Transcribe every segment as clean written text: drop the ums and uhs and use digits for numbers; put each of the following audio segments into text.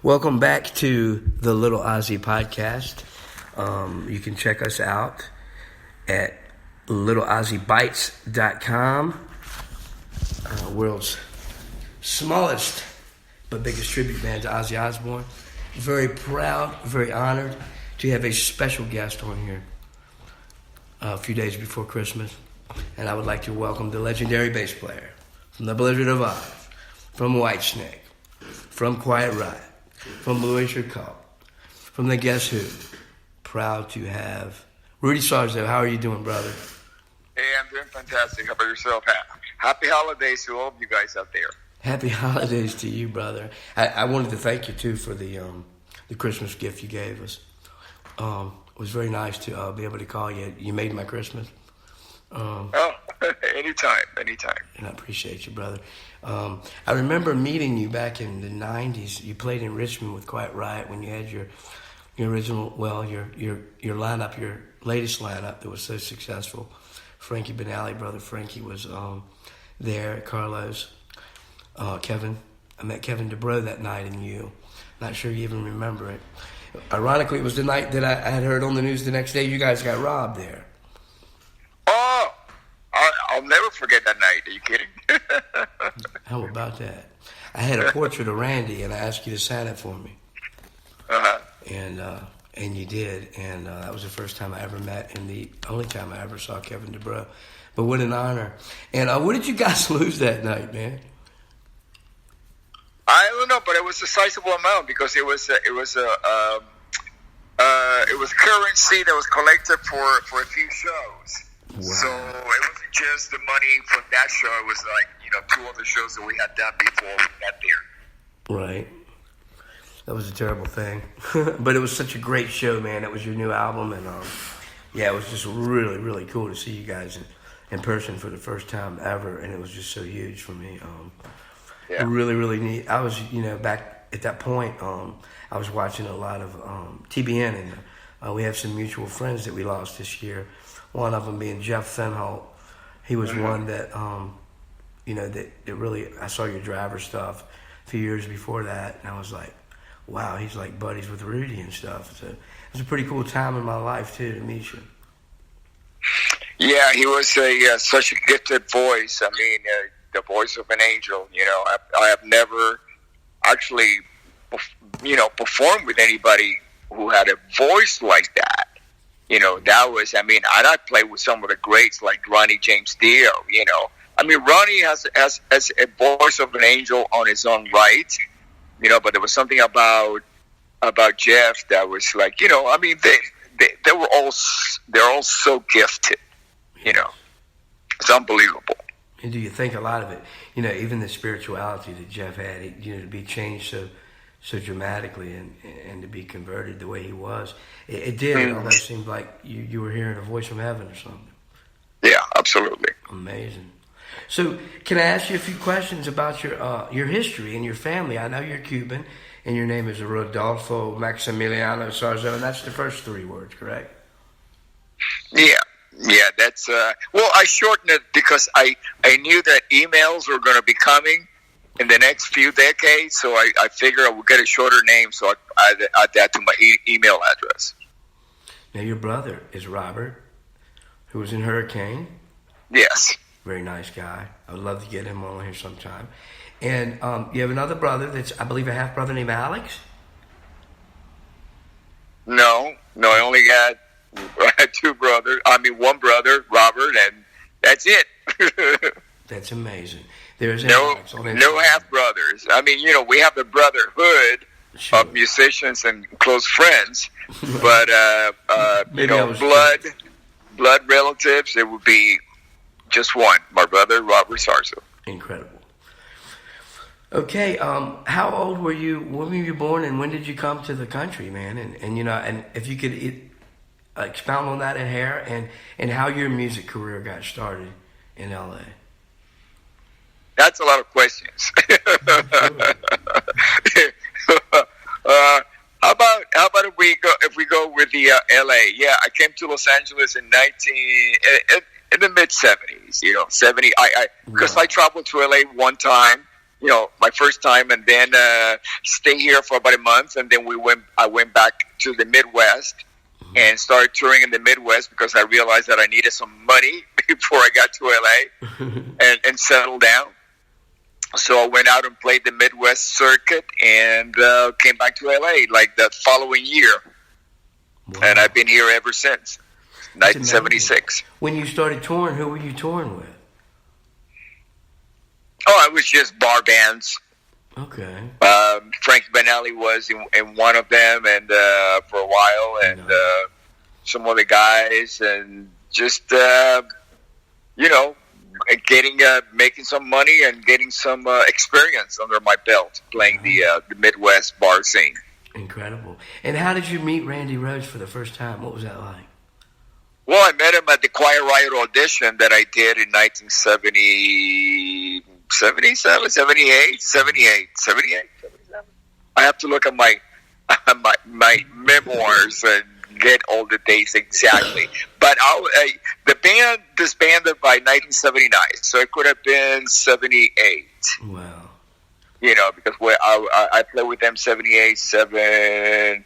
Welcome back to the Little Ozzy podcast. You can check us out at littleozzybites.com. World's smallest but biggest tribute band to Ozzy Osbourne. Very proud, very honored to have a special guest on here a few days before Christmas. And I would like to welcome the legendary bass player from the Blizzard of Oz, from Whitesnake, from Quiet Riot, from Blue Oyster Cult, from the Guess Who. Proud to have Rudy Sarzo. How are you doing, brother? Hey, I'm doing fantastic. How about yourself? Happy holidays to all of you guys out there. Happy holidays to you, brother. I wanted to thank you, too, for the Christmas gift you gave us. It was very nice to be able to call you. You made my Christmas. Anytime. And I appreciate you, brother. I remember meeting you back in the 90s. You played in Richmond with Quiet Riot when you had your original, your lineup, your latest lineup that was so successful. Frankie Benally, brother Frankie was there, Carlos, Kevin. I met Kevin DeBro that night in you. Not sure you even remember it. Ironically, it was the night that I had heard on the news the next day you guys got robbed there. Oh, I'll never forget that night. Are you kidding? How about that? I had a portrait of Randy, and I asked you to sign it for me. Uh-huh. And you did, and that was the first time I ever met, and the only time I ever saw Kevin DeBro. But what an honor! And what did you guys lose that night, man? I don't know, but it was a sizable amount because it was currency that was collected for a few shows. Wow. So it wasn't just the money from that show. It was like 2 other shows that we had done before we got there. Right. That was a terrible thing, but it was such a great show, man. It was your new album, and it was just really, really cool to see you guys in person for the first time ever, and it was just so huge for me. Really, really neat. I was, back at that point, I was watching a lot of TBN, and we have some mutual friends that we lost this year. One of them being Jeff Fenholt. He was one that, that really, I saw your driver stuff a few years before that, and I was like, wow, he's like buddies with Rudy and stuff. So it was a pretty cool time in my life, too, to meet you. Yeah, he was such a gifted voice. I mean, the voice of an angel. I have never actually, performed with anybody who had a voice like that. That was, and I played with some of the greats like Ronnie James Dio, Ronnie has a voice of an angel on his own right, but there was something about Jeff that was like, they're all so gifted, it's unbelievable. And do you think a lot of it, even the spirituality that Jeff had, to be changed so dramatically and to be converted the way he was, it did. It almost seemed like you were hearing a voice from heaven or something. Yeah, absolutely. Amazing. So, can I ask you a few questions about your history and your family? I know you're Cuban, and your name is Rodolfo Maximiliano Sarzo, and that's the first 3 words, correct? Yeah, that's, I shortened it because I knew that emails were going to be coming in the next few decades, so I figured I would get a shorter name, so I add that to my email address. Now, your brother is Robert, who was in Hurricane. Yes. Very nice guy. I would love to get him on here sometime. And you have another brother that's, I believe, a half-brother named Alex? No, I only had 2 brothers. One brother, Robert, and that's it. That's amazing. There's no half-brothers. We have the brotherhood of musicians and close friends, but blood relatives, it would be just one, my brother, Robert Sarzo. Incredible. Okay, how old were you? When were you born, and when did you come to the country, man? And if you could expound on that and how your music career got started in LA. That's a lot of questions. How about if we go with the LA? Yeah, I came to Los Angeles in the mid 70s. 70. Because I traveled to LA one time, my first time, and then stay here for about a month, and then I went back to the Midwest and started touring in the Midwest because I realized that I needed some money before I got to LA and settled down. So I went out and played the Midwest circuit and came back to LA like the following year. Wow. And I've been here ever since, 1976. When you started touring, who were you touring with? Oh, it was just bar bands. Okay. Frank Benelli was in one of them, and for a while, and some other guys, and just making some money and getting some experience under my belt playing the Midwest bar scene. Incredible. And how did you meet Randy Rhoads for the first time? What was that like? Well, I met him at the Quiet Riot audition that I did in 1970. 77, 78, 78, 78, 77. I have to look at my memoirs and get all the dates exactly. But the band disbanded by 1979, so it could have been 78. Wow. Because I played with them 78, 79.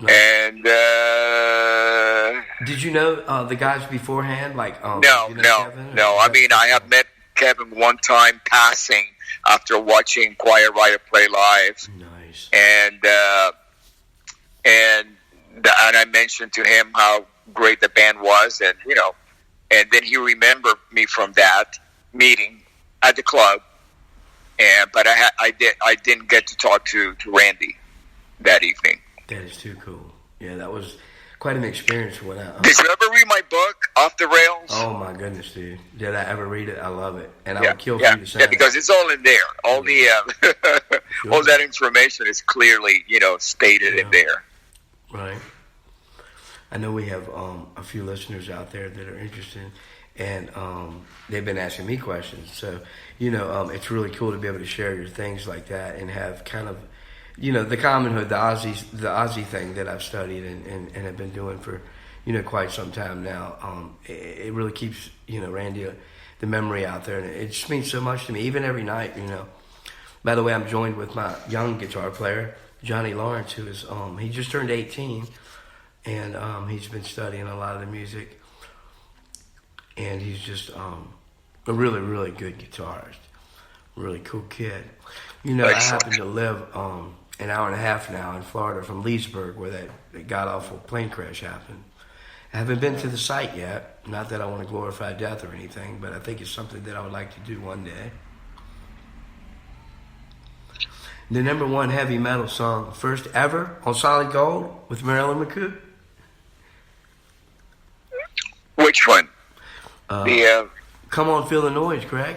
No. And did you know the guys beforehand? No. Kevin, I mean, I have met Kevin one time passing after watching Quiet Riot play live. Nice. And I mentioned to him how great the band was, and and then he remembered me from that meeting at the club. But I didn't get to talk to Randy that evening. That is too cool. Yeah, that was quite an experience. Did you ever read my book, Off the Rails? Oh, my goodness, dude. Did I ever read it? I love it. And I would kill for you to say it. Because it's all in there. All the sure. All that information is clearly, stated in there. Right. I know we have a few listeners out there that are interested, and they've been asking me questions. So, it's really cool to be able to share your things like that and have kind of the commonhood, the Aussie thing that I've studied and have been doing for, quite some time now. It really keeps, Randy, the memory out there. And it just means so much to me, even every night, By the way, I'm joined with my young guitar player, Johnny Lawrence, who is, he just turned 18, and he's been studying a lot of the music. And he's just a really, really good guitarist. Really cool kid. I happen to live an hour and a half now in Florida from Leesburg, where that god-awful plane crash happened. I haven't been to the site yet. Not that I want to glorify death or anything, but I think it's something that I would like to do one day. The number one heavy metal song, first ever on Solid Gold with Marilyn McCoo. Which one? Come On, Feel the Noise, Greg.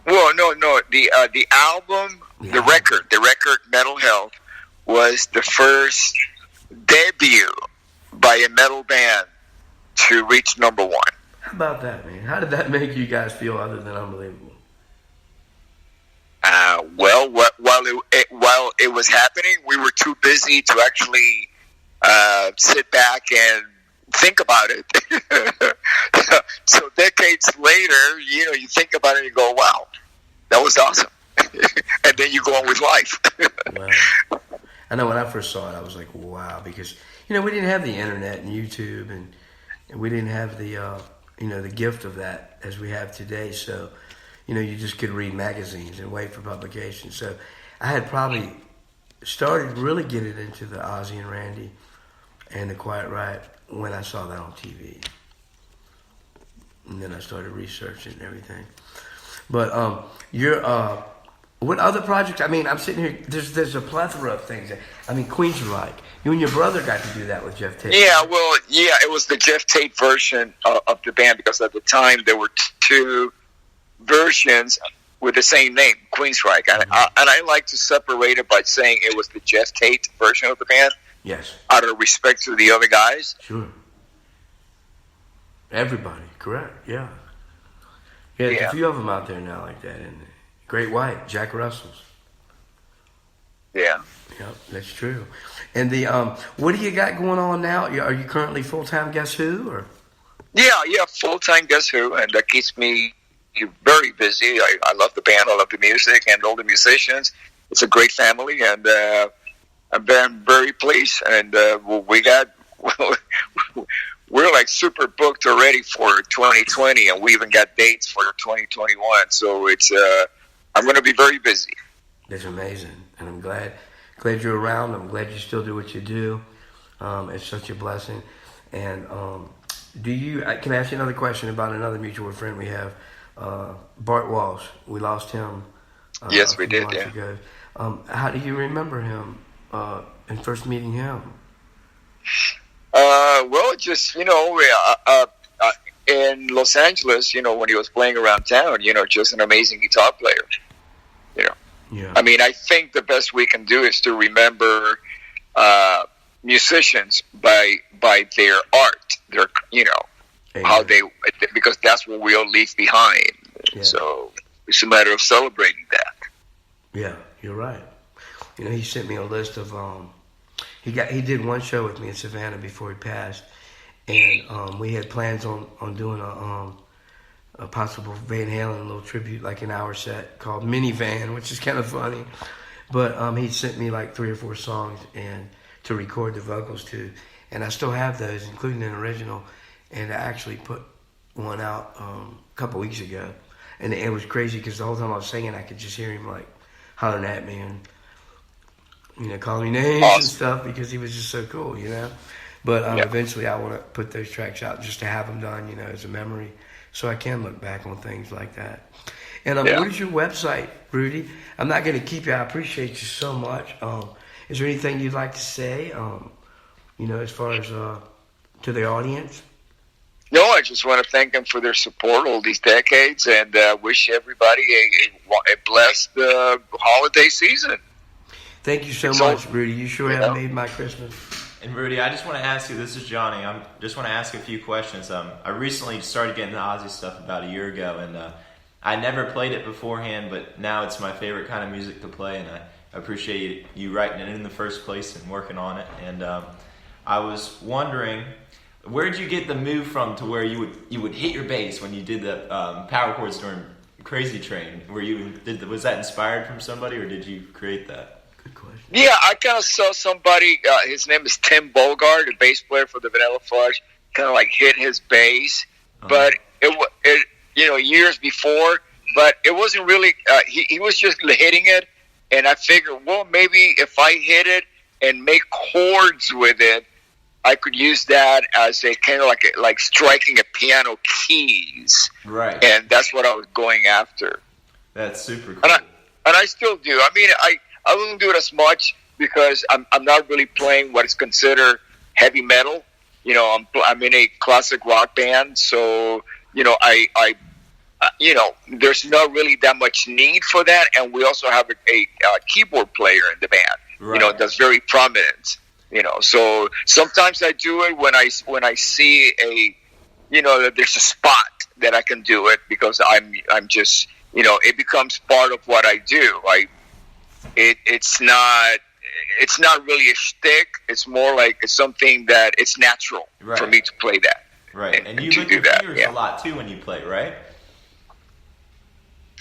Well, no. The album, the record, Metal Health, was the first debut by a metal band to reach number one. How about that, man? How did that make you guys feel other than unbelievable? Well, while it was happening, we were too busy to actually sit back and think about it. So decades later, you think about it and you go, wow, that was awesome. And then you go on with life. Wow. I know when I first saw it, I was like, wow, because, we didn't have the internet and YouTube, and we didn't have the, the gift of that as we have today. So, you just could read magazines and wait for publication. So I had probably started really getting into the Ozzy and Randy and the Quiet Riot when I saw that on TV. And then I started researching and everything. But what other projects? I mean, I'm sitting here. There's a plethora of things. I mean, Queensryche. You and your brother got to do that with Jeff Tate. Yeah, well, it was the Jeff Tate version of the band, because at the time there were two versions with the same name, Queensryche. And I like to separate it by saying it was the Jeff Tate version of the band. Yes. Out of respect to the other guys. Sure. Everybody, correct? Yeah. There's a few of them out there now like that, and Great White, Jack Russell's. Yeah. Yep, that's true. And the what do you got going on now? Are you currently full-time Guess Who, or? Yeah, full-time Guess Who, and that keeps me very busy. I love the band. I love the music and all the musicians. It's a great family, and I've been very pleased. And we got we're like super booked already for 2020, and we even got dates for 2021. So it's I'm going to be very busy. That's amazing, and I'm glad you're around. I'm glad you still do what you do. It's such a blessing. And can I ask you another question about another mutual friend we have, Bart Walsh? We lost him. Yes, we did. Yeah. Ago. How do you remember him and first meeting him? Well, just in Los Angeles, when he was playing around town, just an amazing guitar player. Yeah. I mean, I think the best we can do is to remember musicians by their art, their how they, because that's what we all leave behind. Yeah. So it's a matter of celebrating that. Yeah, you're right. He sent me a list of he did one show with me in Savannah before he passed, and we had plans on doing a possible Van Halen little tribute, like an hour set called Minivan, which is kind of funny. But he sent me like 3 or 4 songs and to record the vocals to, and I still have those, including an original. And I actually put one out a couple weeks ago, and it was crazy because the whole time I was singing, I could just hear him like hollering at me and calling me names and stuff because he was just so cool, But eventually, I want to put those tracks out just to have them done, as a memory, so I can look back on things like that. And what is your website, Rudy? I'm not going to keep you. I appreciate you so much. Is there anything you'd like to say, as far as to the audience? No, I just want to thank them for their support all these decades, and wish everybody a blessed holiday season. Thank you so much, Rudy. You sure have made my Christmas. And Rudy, I just want to ask you, this is Johnny, I just want to ask a few questions. I recently started getting the Ozzy stuff about a year ago, and I never played it beforehand, but now it's my favorite kind of music to play, and I appreciate you writing it in the first place and working on it. And I was wondering, where did you get the move from to where you would hit your bass when you did the power chords during Crazy Train? Was that inspired from somebody, or did you create that? Good question. Yeah, I kind of saw somebody. His name is Tim Bogart, a bass player for the Vanilla Fudge. Kind of like hit his bass, but it years before. But it wasn't really. He was just hitting it, and I figured, well, maybe if I hit it and make chords with it, I could use that as a kind of like striking a piano keys. Right. And that's what I was going after. That's super cool. And I still do. I mean, I wouldn't do it as much because I'm not really playing what is considered heavy metal. I'm in a classic rock band, so I there's not really that much need for that. And we also have a keyboard player in the band. Right. That's very prominent. So sometimes I do it when I see that there's a spot that I can do it because I'm just it becomes part of what I do. It's not really a shtick. It's more like it's something that it's natural for me to play that. Right, and you lick your fingers a lot too when you play, right?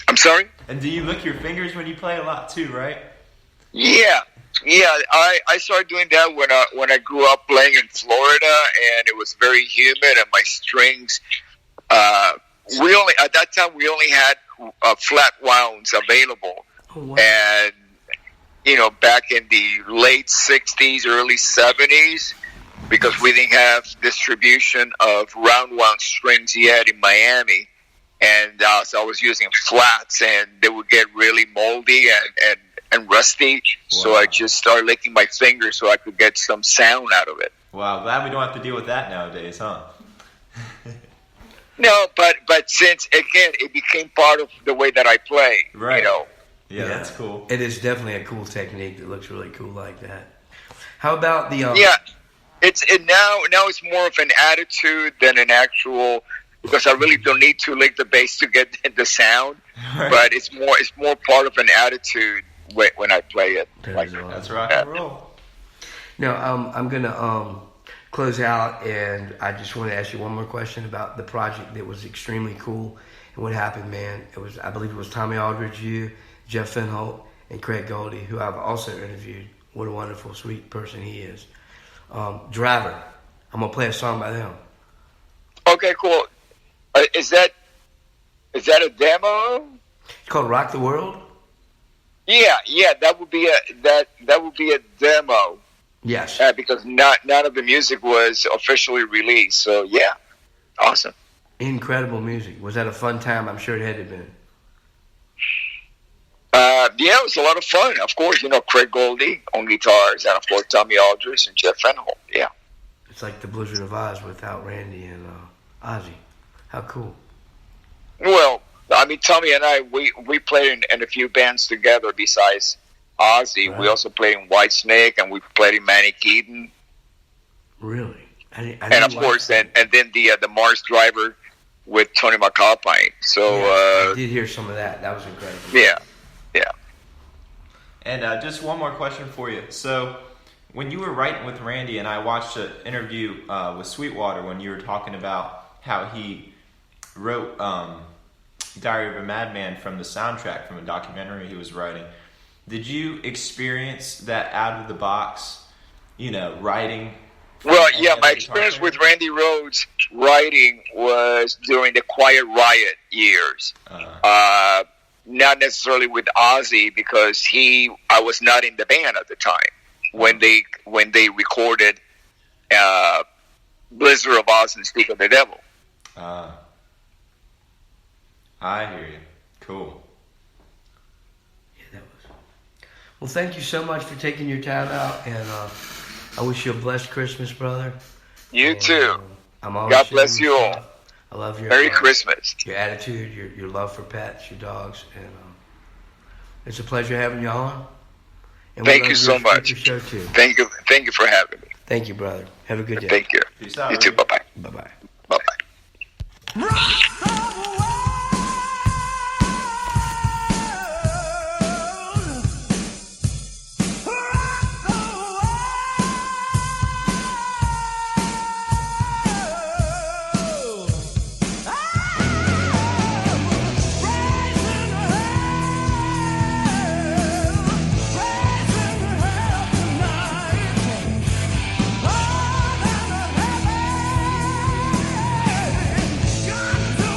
I'm sorry? And do you lick your fingers when you play a lot too, right? Yeah. I started doing that when I grew up playing in Florida, and it was very humid, and my strings. At that time we only had flat wounds available, and back in the late '60s, early '70s, because we didn't have distribution of round wound strings yet in Miami, and so I was using flats, and they would get really moldy and rusty. Wow. So I just started licking my fingers so I could get some sound out of it. Wow, glad we don't have to deal with that nowadays, huh? No, but since again it became part of the way that I play, right? Yeah, that's cool. It is definitely a cool technique that looks really cool like that. How about the now it's more of an attitude than an actual, because I really don't need to lick the bass to get the sound, right. But it's more part of an attitude when I play it. That's rock and roll. Now I'm gonna close out, and I just want to ask you one more question about the project that was extremely cool And what happened, man, I believe it was Tommy Aldridge, you, Jeff Fenholt, and Craig Goldie, who I've also interviewed. What a wonderful, sweet person he is. Driver. I'm going to play a song by them. Okay, cool. Is that a demo? It's called Rock the World? Yeah, that would be a demo. Yes. Because none of the music was officially released. So yeah, awesome. Incredible music. Was that a fun time? I'm sure it had to have been. Yeah, it was a lot of fun. Of course, Craig Goldie on guitars, and of course Tommy Aldridge and Jeff Fenholt. Yeah. It's like the Blizzard of Oz without Randy and Ozzy. How cool. Well, I mean, Tommy and I, we played in a few bands together besides Ozzy. Right. We also played in Whitesnake, and we played in Manny Keaton. Really? And of course, and then the Mars Driver with Tony McAlpine. So I did hear some of that. That was incredible. Yeah. And just one more question for you. So, when you were writing with Randy, and I watched an interview with Sweetwater when you were talking about how he wrote Diary of a Madman from the soundtrack from a documentary he was writing. Did you experience that out of the box, writing? Well, yeah, my experience with Randy Rhoads writing was during the Quiet Riot years. Not necessarily with Ozzy, because I was not in the band at the time when they recorded Blizzard of Oz and Speak of the Devil. I hear you. Cool. Yeah, that was. Well, thank you so much for taking your time out, and I wish you a blessed Christmas, brother. You too. God bless you all. I love your Merry Christmas. Your attitude, your love for pets, your dogs, and it's a pleasure having you on. And thank you so much. Show too. Thank you for having me. Thank you, brother. Have a good day. Thank you. Peace out. You too. Bye bye. Bye bye. Bye bye. Got to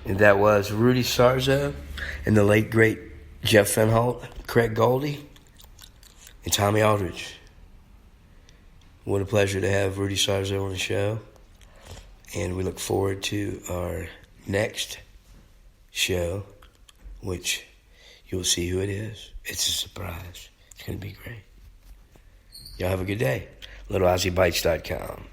And that was Rudy Sarzo and the late, great Jeff Fenholt, Craig Goldie, and Tommy Aldridge. What a pleasure to have Rudy Sarzo on the show. And we look forward to our next show, which you'll see who it is. It's a surprise. It's going to be great. Y'all have a good day. LittleOzzyBites.com.